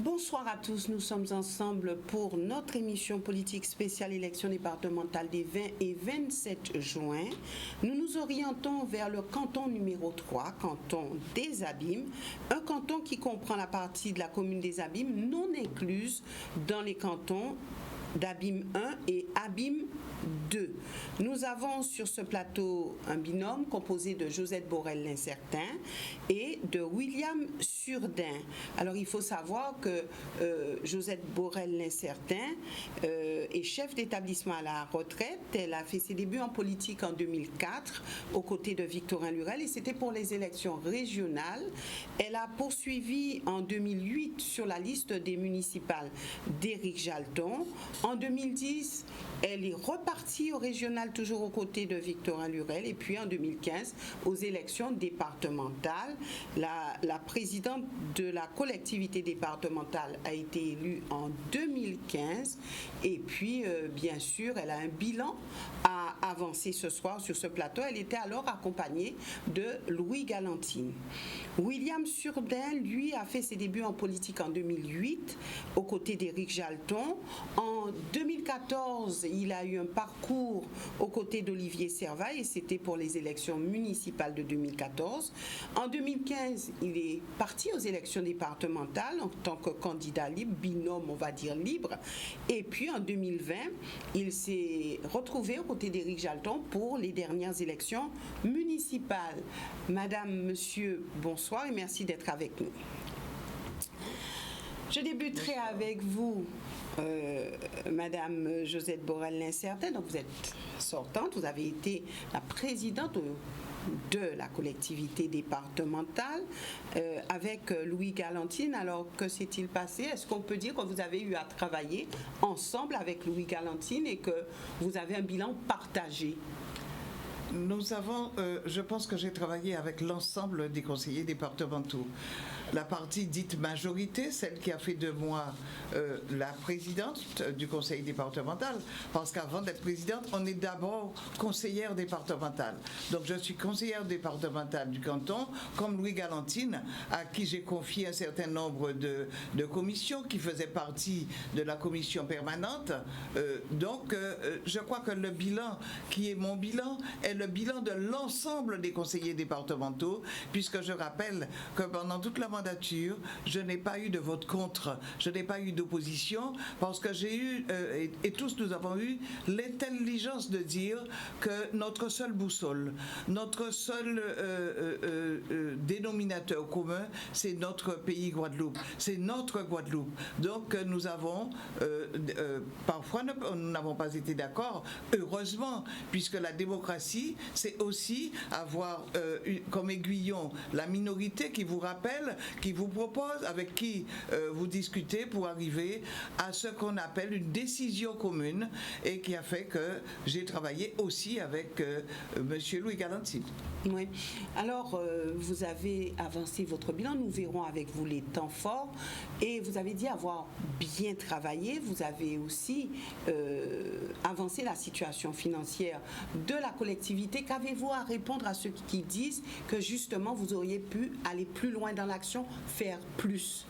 Bonsoir à tous, nous sommes ensemble pour notre émission politique spéciale élection départementale des 20 et 27 juin. Nous nous orientons vers le canton numéro 3, canton des Abîmes, un canton qui comprend la partie de la commune des Abîmes non incluse dans les cantons d'Abîme 1 et Abîme 2. Nous avons sur ce plateau un binôme composé de Josette Borel-Lincertin et de William Surdin. Alors il faut savoir que Josette Borel-Lincertin est chef d'établissement à la retraite. Elle a fait ses débuts en politique en 2004 aux côtés de Victorin Lurel et c'était pour les élections régionales. Elle a poursuivi en 2008 sur la liste des municipales d'Éric Jalton. En 2010, elle est repartie au régional, toujours aux côtés de Victorin Lurel. Et puis en 2015, aux élections départementales, la présidente de la collectivité départementale a été élue en 2015. Et puis, bien sûr, elle a un bilan à avancer ce soir sur ce plateau. Elle était alors accompagnée de Louis Galantine. William Surdin, lui, a fait ses débuts en politique en 2008, aux côtés d'Éric Jalton. En 2014, il a eu un parcours aux côtés d'Olivier Servaille et c'était pour les élections municipales de 2014. En 2015, il est parti aux élections départementales en tant que candidat libre, binôme, on va dire libre. Et puis en 2020, il s'est retrouvé aux côtés d'Éric Jalton pour les dernières élections municipales. Madame, monsieur, bonsoir et merci d'être avec nous. Je débuterai avec vous, Madame Josette Borel-Lincertin. Donc vous êtes sortante, vous avez été la présidente de la collectivité départementale avec Louis Galantine. Alors que s'est-il passé? Est-ce qu'on peut dire que vous avez eu à travailler ensemble avec Louis Galantine et que vous avez un bilan partagé? Nous avons, je pense que j'ai travaillé avec l'ensemble des conseillers départementaux. La partie dite majorité, celle qui a fait de moi la présidente du conseil départemental, parce qu'avant d'être présidente, on est d'abord conseillère départementale. Donc je suis conseillère départementale du canton, comme Louis Galantine, à qui j'ai confié un certain nombre de commissions qui faisaient partie de la commission permanente. Donc je crois que le bilan qui est mon bilan est le bilan de l'ensemble des conseillers départementaux, puisque je rappelle que pendant toute la mandature, je n'ai pas eu de vote contre, je n'ai pas eu d'opposition, parce que j'ai eu, et tous nous avons eu, l'intelligence de dire que notre seule boussole, notre seul dénominateur commun, c'est notre pays Guadeloupe, c'est notre Guadeloupe. Donc nous avons, parfois nous n'avons pas été d'accord, heureusement, puisque la démocratie, c'est aussi avoir comme aiguillon la minorité qui vous rappelle, qui vous propose, avec qui vous discutez pour arriver à ce qu'on appelle une décision commune et qui a fait que j'ai travaillé aussi avec monsieur Louis Galantine. Oui. Alors, vous avez avancé votre bilan, nous verrons avec vous les temps forts et vous avez dit avoir bien travaillé, vous avez aussi avancé la situation financière de la collectivité. Qu'avez-vous à répondre à ceux qui disent que justement vous auriez pu aller plus loin dans l'action, faire plus?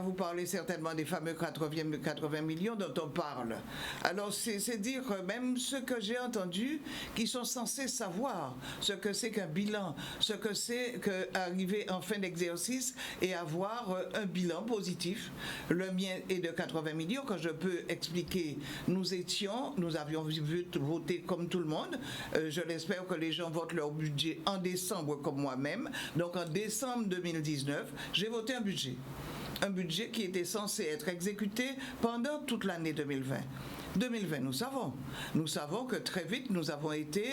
Vous parlez certainement des fameux 80 millions dont on parle. Alors c'est dire même ceux que j'ai entendus qui sont censés savoir ce que c'est qu'un bilan, ce que c'est qu'arriver en fin d'exercice et avoir un bilan positif. Le mien est de 80 millions que je peux expliquer. Nous avions voté comme tout le monde. Je l'espère que les gens votent leur budget en décembre comme moi-même. Donc en décembre 2019, j'ai voté un budget. Un budget qui était censé être exécuté pendant toute l'année 2020. 2020, nous savons que très vite nous avons été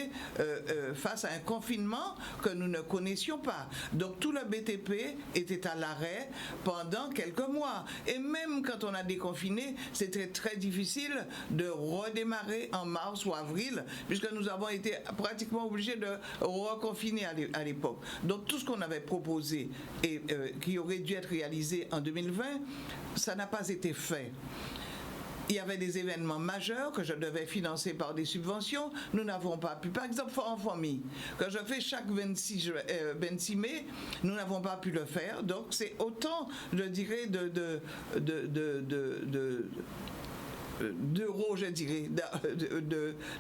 face à un confinement que nous ne connaissions pas. Donc tout le BTP était à l'arrêt pendant quelques mois. Et même quand on a déconfiné, c'était très difficile de redémarrer en mars ou avril, puisque nous avons été pratiquement obligés de reconfiner à l'époque. Donc tout ce qu'on avait proposé et qui aurait dû être réalisé en 2020, ça n'a pas été fait. il y avait des événements majeurs que je devais financer par des subventions. Nous n'avons pas pu. Par exemple, en famille, que je fais chaque 26 mai, nous n'avons pas pu le faire. Donc, c'est autant, je dirais, d'euros, je dirais,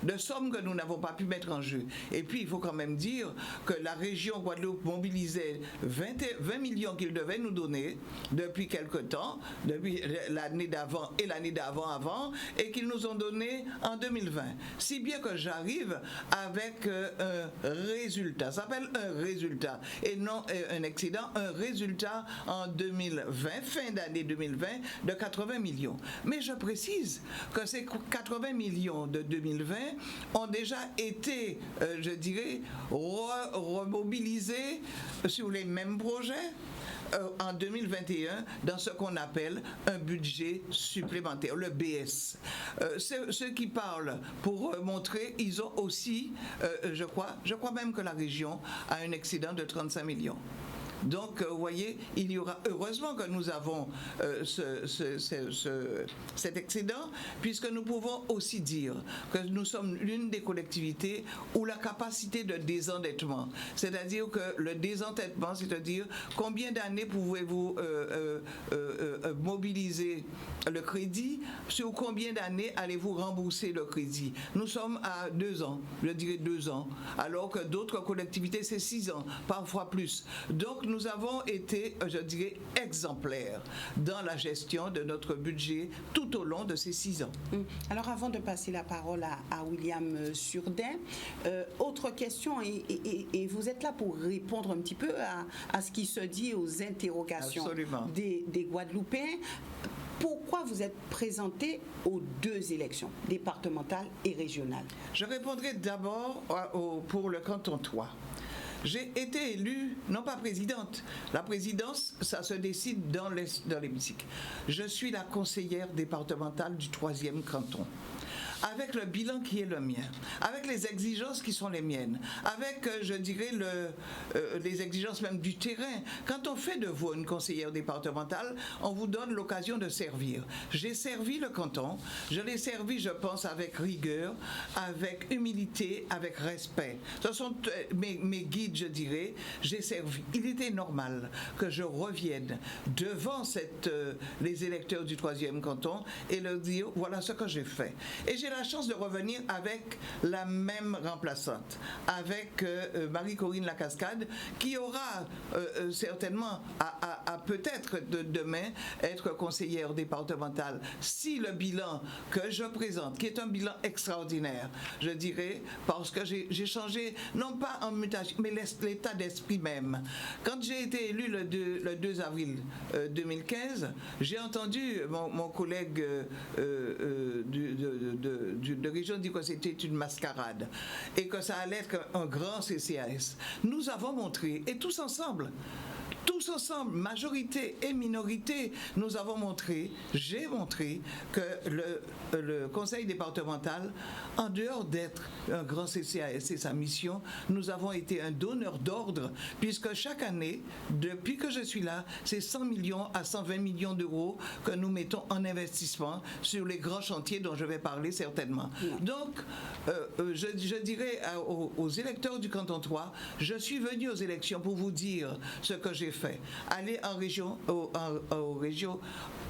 de sommes que nous n'avons pas pu mettre en jeu. Et puis, il faut quand même dire que la région Guadeloupe mobilisait 20 millions qu'ils devaient nous donner depuis quelque temps, depuis l'année d'avant et l'année d'avant, et qu'ils nous ont donné en 2020. Si bien que j'arrive avec un résultat, ça s'appelle un résultat, et non un excédent, un résultat en 2020, fin d'année 2020, de 80 millions. Mais je précise que ces 80 millions de 2020 ont déjà été, je dirais, remobilisés sur les mêmes projets en 2021 dans ce qu'on appelle un budget supplémentaire, le BS. Ceux qui parlent pour montrer, ils ont aussi, je crois même que la région a un excédent de 35 millions. Donc, vous voyez, il y aura, heureusement que nous avons cet excédent, puisque nous pouvons aussi dire que nous sommes l'une des collectivités où la capacité de désendettement, c'est-à-dire que le désendettement, c'est-à-dire combien d'années pouvez-vous mobiliser le crédit, sur combien d'années allez-vous rembourser le crédit. Nous sommes à 2 ans, je dirais 2 ans, alors que d'autres collectivités, c'est 6 ans, parfois plus. Donc, nous avons été, je dirais, exemplaires dans la gestion de notre budget tout au long de ces 6 ans. Alors, avant de passer la parole à William Surdin, autre question, et vous êtes là pour répondre un petit peu à ce qui se dit, aux interrogations des Guadeloupéens. Pourquoi vous êtes présenté aux 2 élections, départementales et régionales? Je répondrai d'abord pour le canton 3. J'ai été élue, non pas présidente. La présidence, ça se décide dans l'hémicycle. Je suis la conseillère départementale du 3e canton. Avec le bilan qui est le mien, avec les exigences qui sont les miennes, avec, je dirais, les exigences même du terrain. Quand on fait de vous une conseillère départementale, on vous donne l'occasion de servir. J'ai servi le canton, je l'ai servi, je pense, avec rigueur, avec humilité, avec respect. Ce sont mes guides, je dirais, j'ai servi. Il était normal que je revienne devant les électeurs du 3e canton et leur dire, voilà ce que j'ai fait. Et j'ai la chance de revenir avec la même remplaçante, avec Marie-Corinne Lacascade, qui aura certainement à peut-être demain être conseillère départementale. Si le bilan que je présente, qui est un bilan extraordinaire, je dirais, parce que j'ai changé, non pas en mutation, mais l'état d'esprit même. Quand j'ai été élu le 2 avril 2015, j'ai entendu mon collègue de région dit que c'était une mascarade et que ça allait être un grand CCAS. Nous avons montré, et tous ensemble, majorité et minorité, nous avons montré, j'ai montré que le conseil départemental, en dehors d'être un grand CCAS et sa mission, nous avons été un donneur d'ordre, puisque chaque année, depuis que je suis là, c'est 100 millions à 120 millions d'euros que nous mettons en investissement sur les grands chantiers dont je vais parler certainement. Donc, je dirais aux électeurs du canton 3, je suis venu aux élections pour vous dire ce que j'ai fait. Aller en région,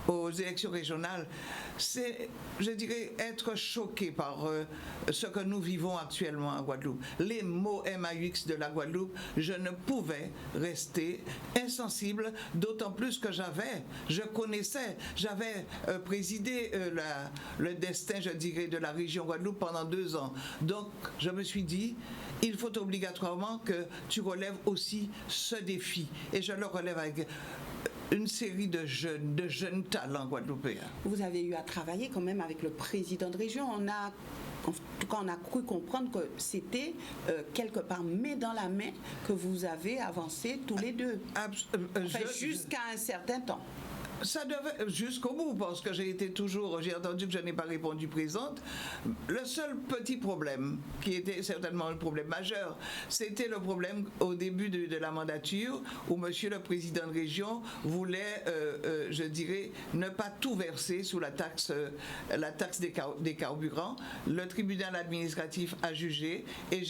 aux élections régionales, c'est, je dirais, être choqué par ce que nous vivons actuellement en Guadeloupe. Les mots MAUX de la Guadeloupe, je ne pouvais rester insensible, d'autant plus que j'avais présidé le destin, je dirais, de la région Guadeloupe pendant 2 ans. Donc, je me suis dit, il faut obligatoirement que tu relèves aussi ce défi. Et je le relève avec une série de jeunes talents guadeloupéens. Vous avez eu à travailler quand même avec le président de région. En tout cas, on a cru comprendre que c'était quelque part main dans la main que vous avez avancé tous les deux. Jusqu'à un certain temps. Ça devait jusqu'au bout, parce que j'ai entendu que je n'ai pas répondu présente. Le seul petit problème, qui était certainement le problème majeur, c'était le problème au début de la mandature, où Monsieur le Président de région voulait, je dirais, ne pas tout verser sous la taxe des carburants. Le tribunal administratif a jugé, et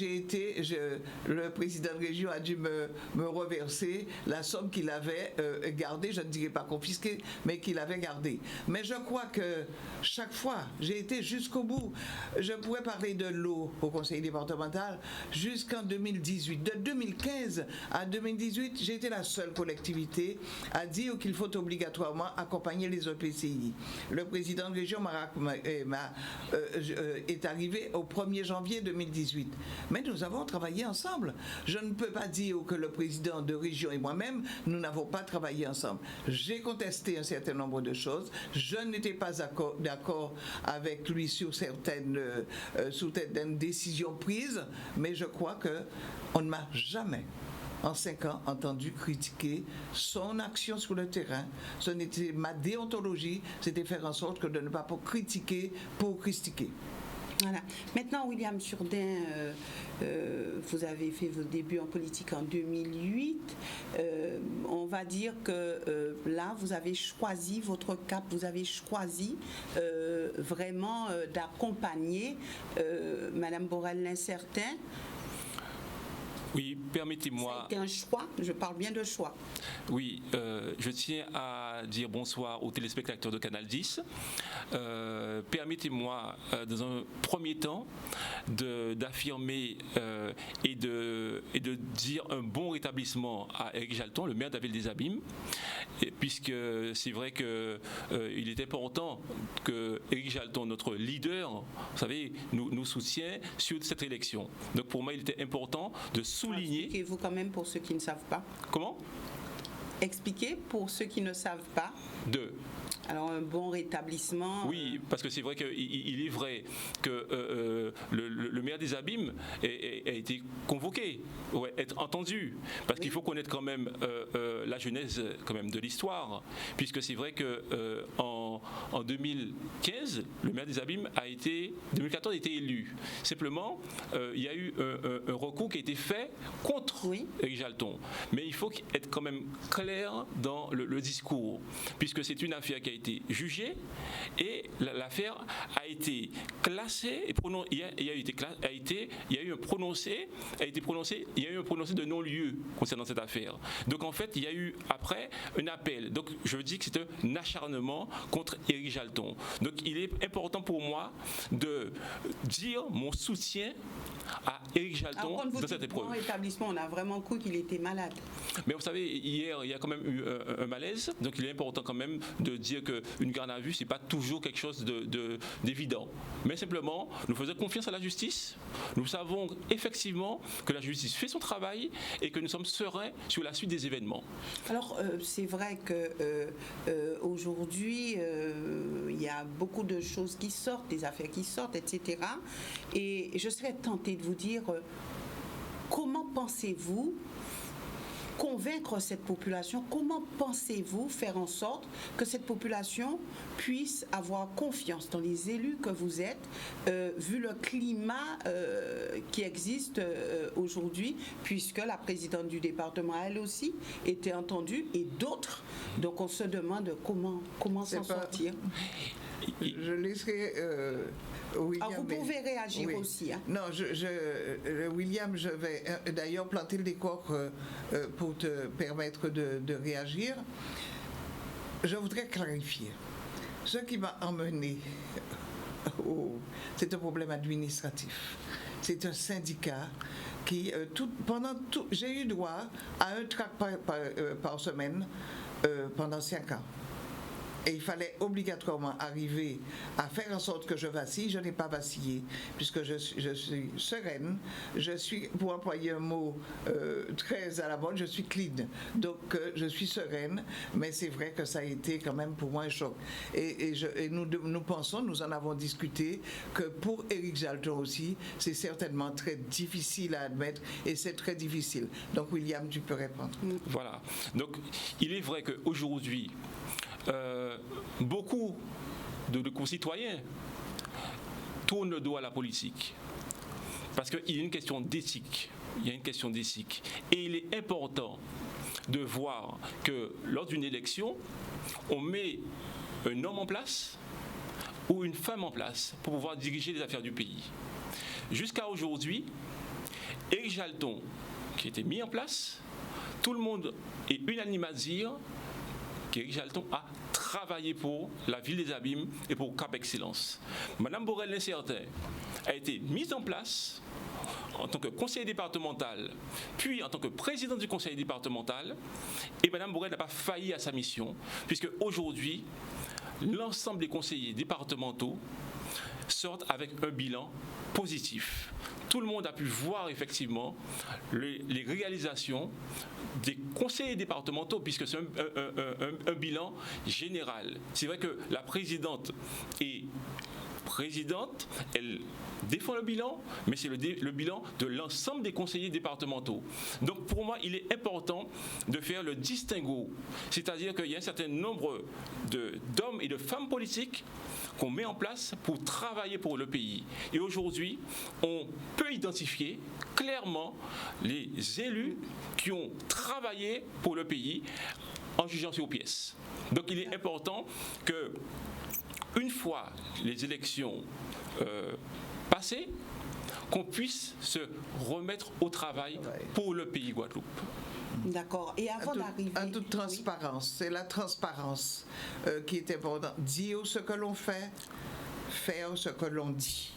le Président de région a dû me reverser la somme qu'il avait gardée, je ne dirais pas confisquée, mais qu'il avait gardé. Mais je crois que chaque fois, j'ai été jusqu'au bout. Je pourrais parler de l'eau au conseil départemental jusqu'en 2018. De 2015 à 2018, j'ai été la seule collectivité à dire qu'il faut obligatoirement accompagner les EPCI. Le président de région est arrivé au 1er janvier 2018. Mais nous avons travaillé ensemble. Je ne peux pas dire que le président de région et moi-même, nous n'avons pas travaillé ensemble. J'ai contesté un certain nombre de choses. Je n'étais pas d'accord avec lui sur certaines décisions prises, mais je crois qu'on ne m'a jamais, en 5 ans, entendu critiquer son action sur le terrain. Ce n'était ma déontologie, c'était faire en sorte que de ne pas critiquer pour critiquer. Voilà. Maintenant, William Jourdain, vous avez fait vos débuts en politique en 2008. On va dire que là, vous avez choisi votre cap, vous avez choisi vraiment d'accompagner Madame Borel-Lincertin. Oui, permettez-moi. C'est un choix, je parle bien de choix. Oui, je tiens à dire bonsoir aux téléspectateurs de Canal 10. Permettez-moi, dans un premier temps, d'affirmer et de dire un bon rétablissement à Éric Jalton, le maire de la ville des Abîmes, puisque c'est vrai qu'il est important que Éric Jalton, notre leader, vous savez, nous soutient sur cette élection. Donc pour moi, il était important de souligner. Expliquez-vous quand même pour ceux qui ne savent pas. Comment ? Expliquez pour ceux qui ne savent pas. Alors un bon rétablissement. Oui, parce que c'est vrai qu'il est vrai que le maire des Abîmes a été convoqué, être entendu, parce qu'il faut connaître quand même la genèse quand même de l'histoire, puisque c'est vrai que en 2015, le maire des Abîmes 2014 a été élu. Simplement, il y a eu un recours qui a été fait contre Éric Jalton, mais il faut être quand même clair dans le discours, puisque c'est une affaire qui a été jugée et l'affaire a été classée et il y a eu un prononcé de non-lieu concernant cette affaire. Donc en fait, il y a eu après un appel. Donc je dis que c'est un acharnement contre Éric Jalton. Donc il est important pour moi de dire mon soutien à Éric Jalton dans cette épreuve. Bon rétablissement, on a vraiment cru qu'il était malade. Mais vous savez, hier, il y a quand même eu un malaise. Donc il est important quand même de dire qu'une garde à vue, ce n'est pas toujours quelque chose d'évident. Mais simplement, nous faisons confiance à la justice. Nous savons effectivement que la justice fait son travail et que nous sommes sereins sur la suite des événements. Alors, c'est vrai qu'aujourd'hui, il y a beaucoup de choses qui sortent, des affaires qui sortent, etc. Et je serais tentée de vous dire, comment pensez-vous convaincre cette population? Comment pensez-vous faire en sorte que cette population puisse avoir confiance dans les élus que vous êtes, vu le climat qui existe aujourd'hui, puisque la présidente du département, elle aussi, était entendue, et d'autres. Donc on se demande comment s'en sortir. Je laisserai William. Alors vous pouvez réagir aussi. Hein. Non, William, je vais d'ailleurs planter le décor pour te permettre de réagir. Je voudrais clarifier. Ce qui m'a emmené, c'est un problème administratif. C'est un syndicat qui, j'ai eu droit à un tract par semaine pendant 5 ans. Et il fallait obligatoirement arriver à faire en sorte que je vacille. Je n'ai pas vacillé, puisque je suis sereine. Je suis, pour employer un mot très à la mode, je suis clean. Donc, je suis sereine, mais c'est vrai que ça a été quand même pour moi un choc. Et nous pensons, nous en avons discuté, que pour Éric Jalton aussi, c'est certainement très difficile à admettre, et c'est très difficile. Donc, William, tu peux répondre. Voilà. Donc, il est vrai qu'aujourd'hui, beaucoup de concitoyens tournent le dos à la politique. Parce qu'il y a une question d'éthique. Il y a une question d'éthique. Et il est important de voir que lors d'une élection, on met un homme en place ou une femme en place pour pouvoir diriger les affaires du pays. Jusqu'à aujourd'hui, Éric Jalton, qui a été mis en place, tout le monde est unanime à dire qu'Éric Jalton a travaillé pour la ville des Abîmes et pour Cap Excellence. Madame Borel Lincertin a été mise en place en tant que conseiller départemental, puis en tant que présidente du conseil départemental, et Mme Borel n'a pas failli à sa mission, puisque aujourd'hui, l'ensemble des conseillers départementaux sortent avec un bilan positif. Tout le monde a pu voir effectivement les réalisations des conseillers départementaux, puisque c'est un bilan général. C'est vrai que la présidente est présidente, elle défend le bilan, mais c'est le bilan de l'ensemble des conseillers départementaux. Donc pour moi, il est important de faire le distinguo, c'est-à-dire qu'il y a un certain nombre d'hommes et de femmes politiques qu'on met en place pour travailler pour le pays. Et aujourd'hui, on peut identifier clairement les élus qui ont travaillé pour le pays en jugeant sur pièces. Donc il est important que une fois les élections passées, qu'on puisse se remettre au travail pour le pays Guadeloupe. D'accord. Et avant d'arriver... En toute transparence, c'est la transparence qui est importante. Dire ce que l'on fait, faire ce que l'on dit.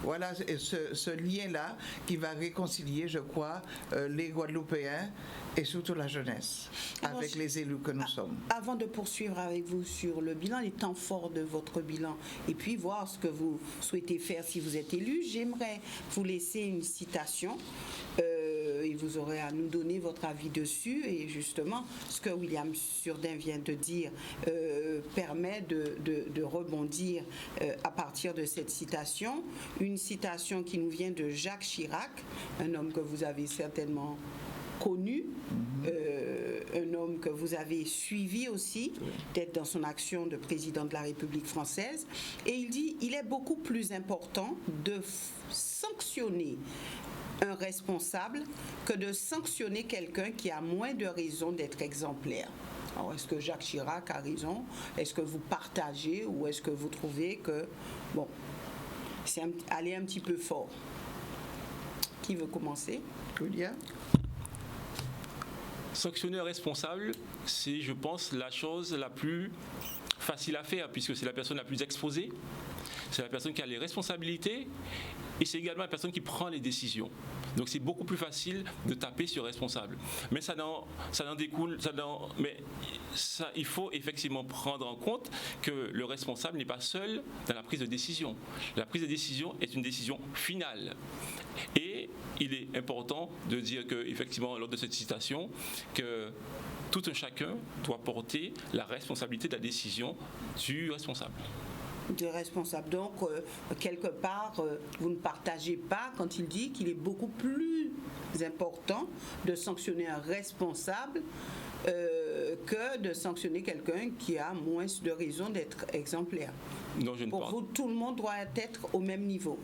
Voilà ce lien-là qui va réconcilier, je crois, les Guadeloupéens et surtout la jeunesse avec les élus que nous sommes. Avant de poursuivre avec vous sur le bilan, les temps forts de votre bilan, et puis voir ce que vous souhaitez faire si vous êtes élu, j'aimerais vous laisser une citation et vous aurez à nous donner votre avis dessus. Et justement, ce que William Surdin vient de dire permet de rebondir à partir de cette citation. Une citation qui nous vient de Jacques Chirac, un homme que vous avez certainement connu, un homme que vous avez suivi aussi, peut-être dans son action de président de la République française. Et il dit, il est beaucoup plus important de sanctionner un responsable que de sanctionner quelqu'un qui a moins de raisons d'être exemplaire. Alors, est-ce que Jacques Chirac a raison? Est-ce que vous partagez ou est-ce que vous trouvez que, bon, c'est aller un petit peu fort? Qui veut commencer? William? Sanctionner un responsable, c'est, je pense, la chose la plus facile à faire, puisque c'est la personne la plus exposée, c'est la personne qui a les responsabilités, et c'est également la personne qui prend les décisions. Donc c'est beaucoup plus facile de taper sur le responsable. Mais ça n'en découle, il faut effectivement prendre en compte que le responsable n'est pas seul dans la prise de décision. La prise de décision est une décision finale. Et il est important de dire que, effectivement, lors de cette citation, que tout un chacun doit porter la responsabilité de la décision du responsable. De responsable. Donc, quelque part, vous ne partagez pas quand il dit qu'il est beaucoup plus important de sanctionner un responsable que de sanctionner quelqu'un qui a moins de raisons d'être exemplaire. Non, je ne Pour vous, tout le monde doit être au même niveau.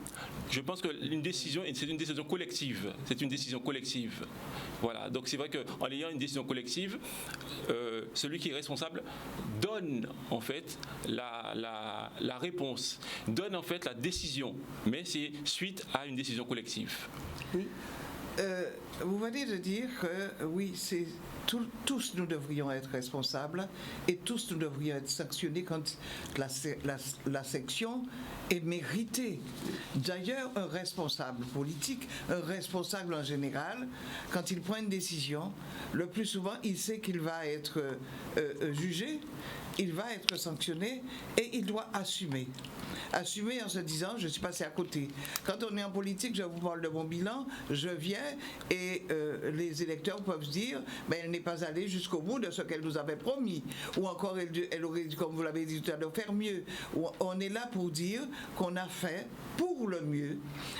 Je pense que une décision, c'est une décision collective. C'est une décision collective. Voilà. Donc c'est vrai qu'en ayant une décision collective, celui qui est responsable donne en fait la réponse, donne en fait la décision. Mais c'est suite à une décision collective. Oui. Vous venez de dire que oui, c'est tous nous devrions être responsables et tous nous devrions être sanctionnés quand la sanction est méritée. D'ailleurs, un responsable politique, un responsable en général, quand il prend une décision, le plus souvent, il sait qu'il va être jugé, il va être sanctionné et il doit assumer. Assumer en se disant, je suis passé à côté. Quand on est en politique, je vous parle de mon bilan, je viens et et les électeurs peuvent se dire, mais elle n'est pas allée jusqu'au bout de ce qu'elle nous avait promis, ou encore elle aurait, comme vous l'avez dit tout à l'heure, faire mieux. On est là pour dire qu'on a fait pour le mieux,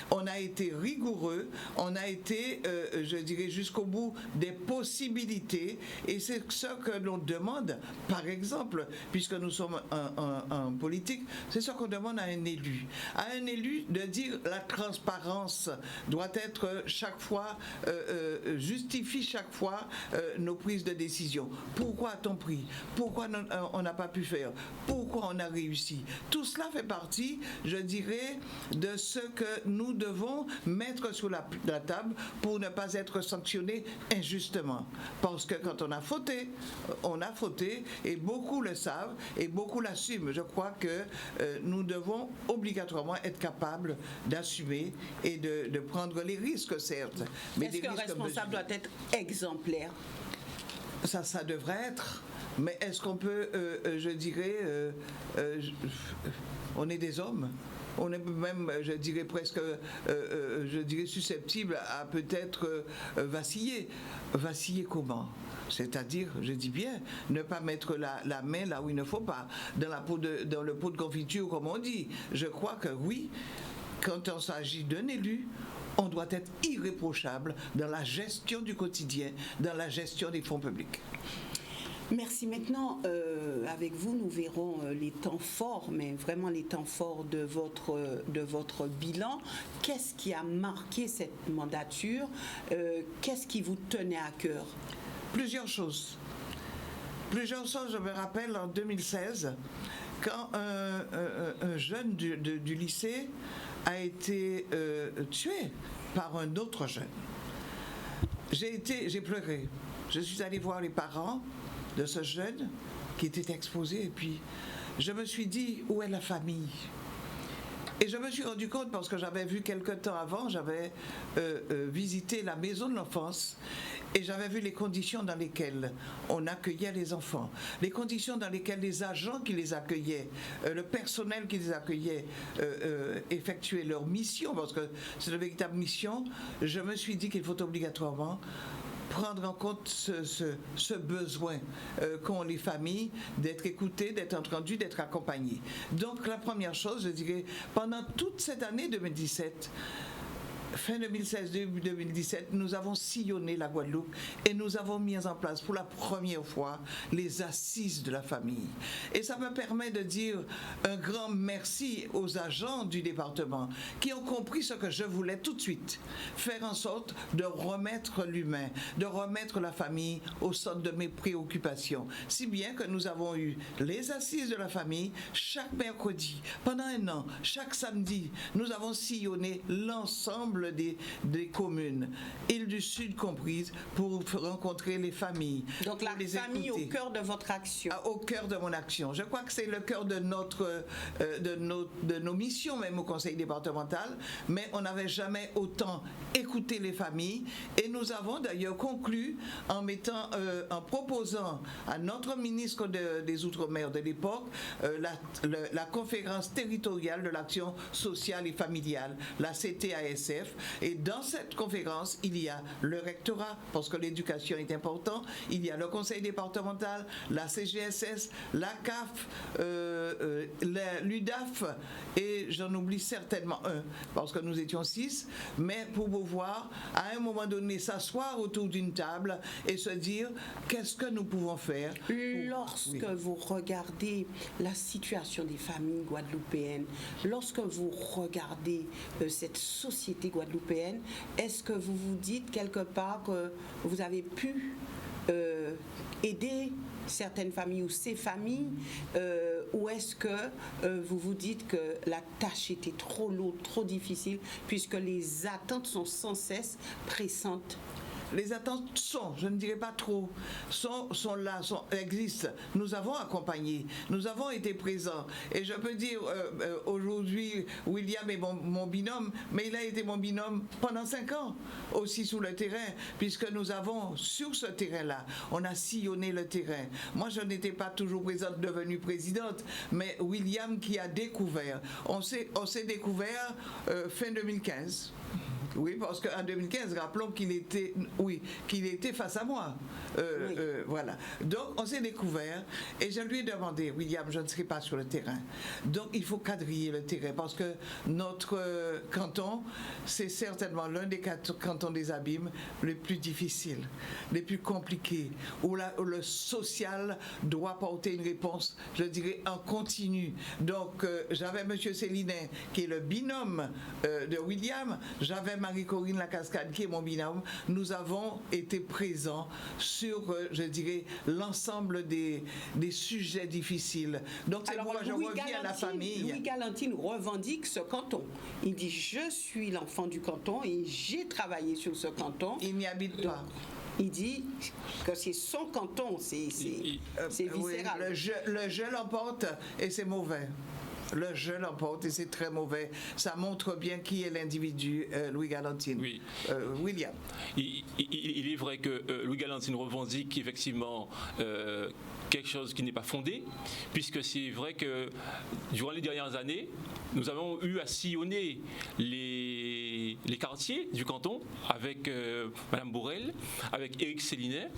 on a été rigoureux, on a été, je dirais, jusqu'au bout des possibilités, et c'est ce que l'on demande, par exemple, puisque nous sommes en politique, c'est ce qu'on demande à un élu. À un élu de dire la transparence doit être chaque fois, justifie chaque fois nos prises de décision. Pourquoi a-t-on pris? Pourquoi on n'a pas pu faire? Pourquoi on a réussi? Tout cela fait partie, je dirais, de ce que nous devons mettre sur la table pour ne pas être sanctionnés injustement. Parce que quand on a fauté, et beaucoup le savent et beaucoup l'assument. Je crois que nous devons obligatoirement être capables d'assumer et de prendre les risques, certes. Mais est-ce qu'un responsable doit être exemplaire? Ça devrait être. Mais est-ce qu'on peut, je dirais, on est des hommes, on est même, je dirais presque, je dirais susceptible à peut-être vaciller. Vaciller comment? C'est-à-dire, je dis bien, ne pas mettre la main là où il ne faut pas, dans le pot de confiture, comme on dit. Je crois que oui, quand on s'agit d'un élu, on doit être irréprochable dans la gestion du quotidien, dans la gestion des fonds publics. Merci. Maintenant, avec vous, nous verrons les temps forts, mais vraiment les temps forts de votre bilan. Qu'est-ce qui a marqué cette mandature? Qu'est-ce qui vous tenait à cœur? Plusieurs choses. Je me rappelle en 2016, quand un jeune du lycée a été tué par un autre jeune. J'ai pleuré. Je suis allée voir les parents de ce jeune qui était exposé, et puis je me suis dit, où est la famille? Et je me suis rendu compte, parce que j'avais vu quelque temps avant, j'avais visité la maison de l'enfance, et j'avais vu les conditions dans lesquelles on accueillait les enfants, les conditions dans lesquelles les agents qui les accueillaient, le personnel qui les accueillait effectuaient leur mission, parce que c'est une véritable mission. Je me suis dit qu'il faut obligatoirement prendre en compte ce besoin qu'ont les familles d'être écoutées, d'être entendues, d'être accompagnées. Donc la première chose, je dirais, pendant toute cette année 2017, fin 2016, début 2017, nous avons sillonné la Guadeloupe et nous avons mis en place pour la première fois les assises de la famille. Et ça me permet de dire un grand merci aux agents du département qui ont compris ce que je voulais tout de suite, faire en sorte de remettre l'humain, de remettre la famille au centre de mes préoccupations. Si bien que nous avons eu les assises de la famille chaque mercredi, pendant un an, chaque samedi, nous avons sillonné l'ensemble des communes, Île du Sud comprises, pour rencontrer les familles. Donc la famille écouter. Au cœur de votre action. Au cœur de mon action. Je crois que c'est le cœur de nos missions, même au conseil départemental, mais on n'avait jamais autant écouté les familles, et nous avons d'ailleurs conclu en proposant à notre ministre des Outre-mer de l'époque la conférence territoriale de l'action sociale et familiale, la CTASF. Et dans cette conférence, il y a le rectorat, parce que l'éducation est importante, il y a le conseil départemental, la CGSS, la CAF, l'UDAF, et j'en oublie certainement un, parce que nous étions 6, mais pour pouvoir, à un moment donné, s'asseoir autour d'une table et se dire, qu'est-ce que nous pouvons faire? Lorsque vous regardez la situation des familles guadeloupéennes, lorsque vous regardez cette société guadeloupéenne, est-ce que vous vous dites quelque part que vous avez pu aider certaines familles ou ces familles, ou est-ce que vous vous dites que la tâche était trop lourde, trop difficile, puisque les attentes sont sans cesse pressantes? Les attentes je ne dirais pas trop, sont là, existent. Nous avons accompagné, nous avons été présents. Et je peux dire, aujourd'hui, William est mon binôme, mais il a été mon binôme pendant 5 ans, aussi sur le terrain, puisque nous avons, sur ce terrain-là, on a sillonné le terrain. Moi, je n'étais pas toujours présente, devenue présidente, mais William qui a découvert. On s'est découvert fin 2015. Oui, parce qu'en 2015, rappelons qu'il était face à moi. Voilà. Donc, on s'est découvert et je lui ai demandé, William, je ne serai pas sur le terrain. Donc, il faut quadriller le terrain parce que notre canton, c'est certainement l'un des cantons des abîmes les plus difficiles, les plus compliqués, où le social doit porter une réponse, je dirais, en continu. Donc, j'avais M. Célinet, qui est le binôme de William, j'avais Marie-Corinne Lacascade, qui est mon binôme. Nous avons été présents sur, je dirais, l'ensemble des sujets difficiles. Donc, c'est pourquoi je reviens à la famille. Louis Galantine revendique ce canton. Il dit, je suis l'enfant du canton et j'ai travaillé sur ce canton. Il n'y habite pas. Il dit que c'est son canton, c'est viscéral. Oui, le jeu l'emporte et c'est mauvais. Le jeu l'emporte et c'est très mauvais. Ça montre bien qui est l'individu, Louis Galantine. Oui. William. Il est vrai que Louis Galantine revendique effectivement quelque chose qui n'est pas fondé, puisque c'est vrai que durant les dernières années, nous avons eu à sillonner les quartiers du canton avec Mme Borel, avec Éric Célinet,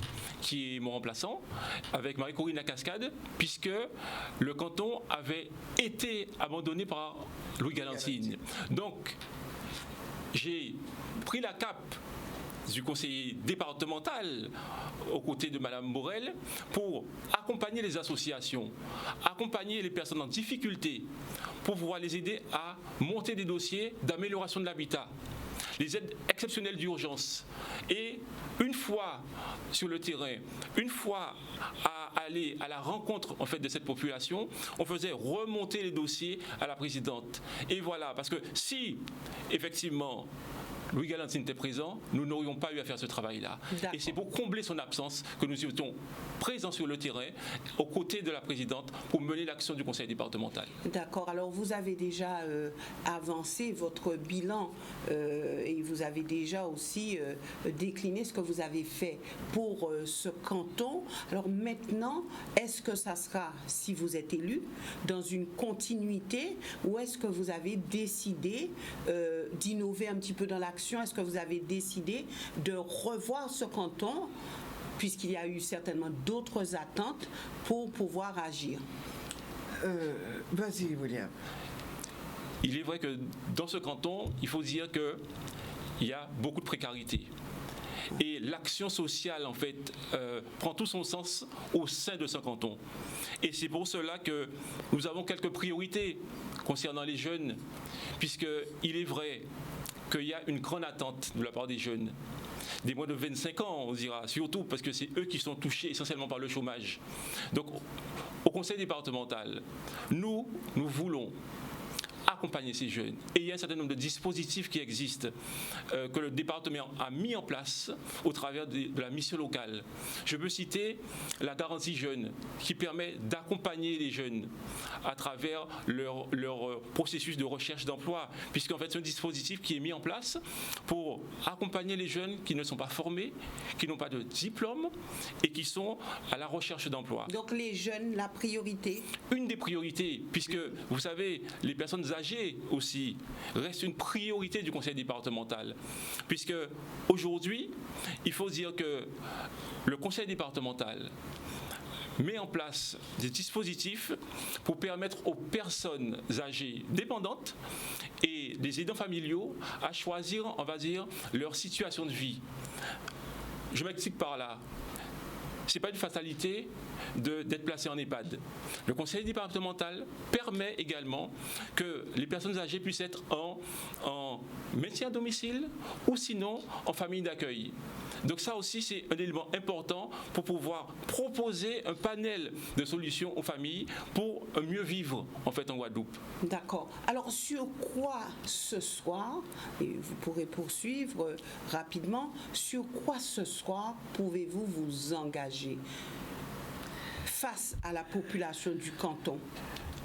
qui est mon remplaçant, avec Marie-Corinne Lacascade, puisque le canton avait été abandonné par Louis Galantine. Donc, j'ai pris la cape du conseiller départemental aux côtés de Mme Borel pour accompagner les associations, accompagner les personnes en difficulté pour pouvoir les aider à monter des dossiers d'amélioration de l'habitat, les aides exceptionnelles d'urgence. Et une fois sur le terrain, une fois à aller à la rencontre en fait de cette population, on faisait remonter les dossiers à la présidente. Et voilà, parce que si effectivement Louis Galantine était présent, nous n'aurions pas eu à faire ce travail-là. Et c'est pour combler son absence que nous étions présents sur le terrain, aux côtés de la présidente, pour mener l'action du conseil départemental. D'accord. Alors, vous avez déjà avancé votre bilan et vous avez déjà aussi décliné ce que vous avez fait pour ce canton. Alors maintenant, est-ce que ça sera, si vous êtes élu, dans une continuité ou est-ce que vous avez décidé d'innover un petit peu dans l'action? Est-ce que vous avez décidé de revoir ce canton, puisqu'il y a eu certainement d'autres attentes pour pouvoir agir? Vas-y, William. Il est vrai que dans ce canton, il faut dire qu'il y a beaucoup de précarité. Et l'action sociale, en fait, prend tout son sens au sein de ce canton. Et c'est pour cela que nous avons quelques priorités concernant les jeunes, puisqu'il est vrai qu'il y a une grande attente de la part des jeunes, des moins de 25 ans, on dira, surtout parce que c'est eux qui sont touchés essentiellement par le chômage. Donc, au conseil départemental, nous voulons accompagner ces jeunes. Et il y a un certain nombre de dispositifs qui existent, que le département a mis en place au travers de la mission locale. Je peux citer la garantie jeune, qui permet d'accompagner les jeunes à travers leur processus de recherche d'emploi, puisqu'en fait c'est un dispositif qui est mis en place pour accompagner les jeunes qui ne sont pas formés, qui n'ont pas de diplôme et qui sont à la recherche d'emploi. Donc les jeunes, la priorité? Une des priorités, puisque vous savez, les personnes âgées aussi restent une priorité du conseil départemental, puisque aujourd'hui, il faut dire que le conseil départemental met en place des dispositifs pour permettre aux personnes âgées dépendantes et des aidants familiaux à choisir, on va dire, leur situation de vie. Je m'explique par là. Ce n'est pas une fatalité d'être placé en EHPAD. Le conseil départemental permet également que les personnes âgées puissent être en maintien à domicile ou sinon en famille d'accueil. Donc ça aussi, c'est un élément important pour pouvoir proposer un panel de solutions aux familles pour mieux vivre en fait en Guadeloupe. D'accord. Alors sur quoi ce soir, et vous pourrez poursuivre rapidement, sur quoi ce soir pouvez-vous vous engager face à la population du canton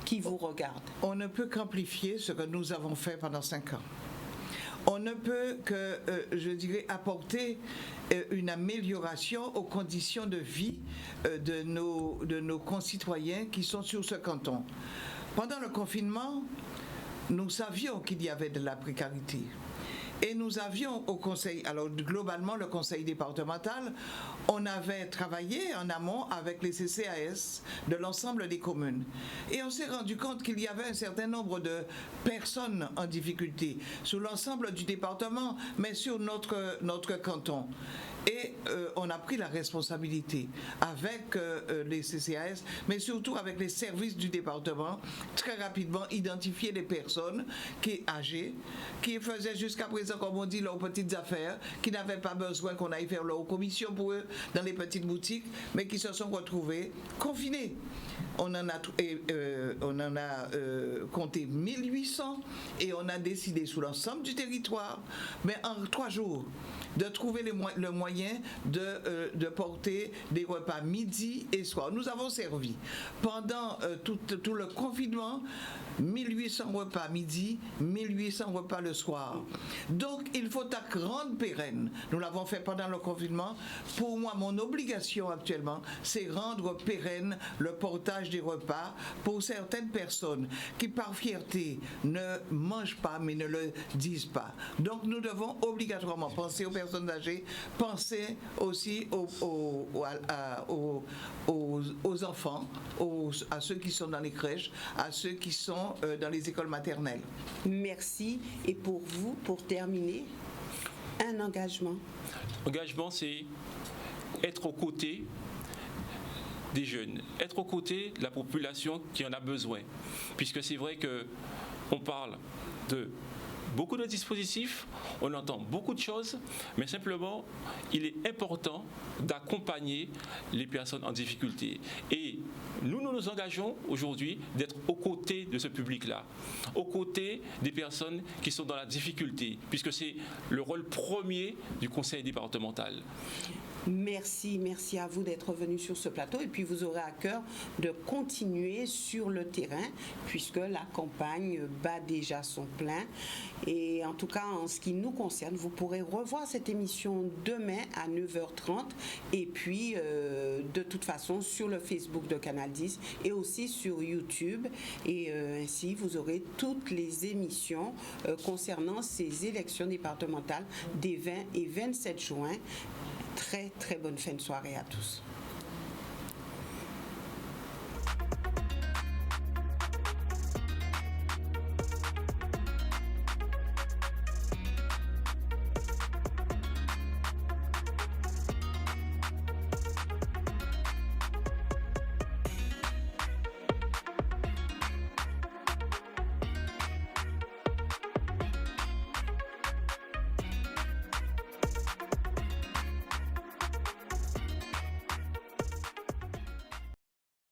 qui vous regarde? On ne peut qu'amplifier ce que nous avons fait pendant 5 ans. On ne peut que, je dirais, apporter une amélioration aux conditions de vie de nos concitoyens qui sont sur ce canton. Pendant le confinement, nous savions qu'il y avait de la précarité. Et nous avions au conseil, alors globalement le conseil départemental, on avait travaillé en amont avec les CCAS de l'ensemble des communes. Et on s'est rendu compte qu'il y avait un certain nombre de personnes en difficulté sur l'ensemble du département, mais sur notre canton. Et on a pris la responsabilité avec les CCAS, mais surtout avec les services du département, très rapidement identifier les personnes qui âgées, qui faisaient jusqu'à présent, comme on dit, leurs petites affaires, qui n'avaient pas besoin qu'on aille faire leur commission pour eux dans les petites boutiques, mais qui se sont retrouvés confinés. On en a compté 1800 et on a décidé sous l'ensemble du territoire, mais en 3 jours, de trouver le moyen de porter des repas midi et soir. Nous avons servi pendant tout le confinement 1800 repas midi, 1800 repas le soir. Donc il faut rendre pérenne. Nous l'avons fait pendant le confinement. Pour moi, mon obligation actuellement, c'est rendre pérenne le portage des repas pour certaines personnes qui par fierté ne mangent pas mais ne le disent pas. Donc nous devons obligatoirement penser aux personnes âgées, penser aussi aux enfants, à ceux qui sont dans les crèches, à ceux qui sont dans les écoles maternelles. Merci. Et pour vous, pour terminer, un engagement. Engagement, c'est être aux côtés des jeunes, être aux côtés de la population qui en a besoin. Puisque c'est vrai qu'on parle de beaucoup de dispositifs, on entend beaucoup de choses, mais simplement, il est important d'accompagner les personnes en difficulté. Et nous nous engageons aujourd'hui d'être aux côtés de ce public-là, aux côtés des personnes qui sont dans la difficulté, puisque c'est le rôle premier du conseil départemental. Merci à vous d'être venu sur ce plateau et puis vous aurez à cœur de continuer sur le terrain puisque la campagne bat déjà son plein et en tout cas en ce qui nous concerne, vous pourrez revoir cette émission demain à 9h30 et puis de toute façon sur le Facebook de Canal 10 et aussi sur YouTube et ainsi vous aurez toutes les émissions concernant ces élections départementales des 20 et 27 juin. Très bonne fin de soirée à tous.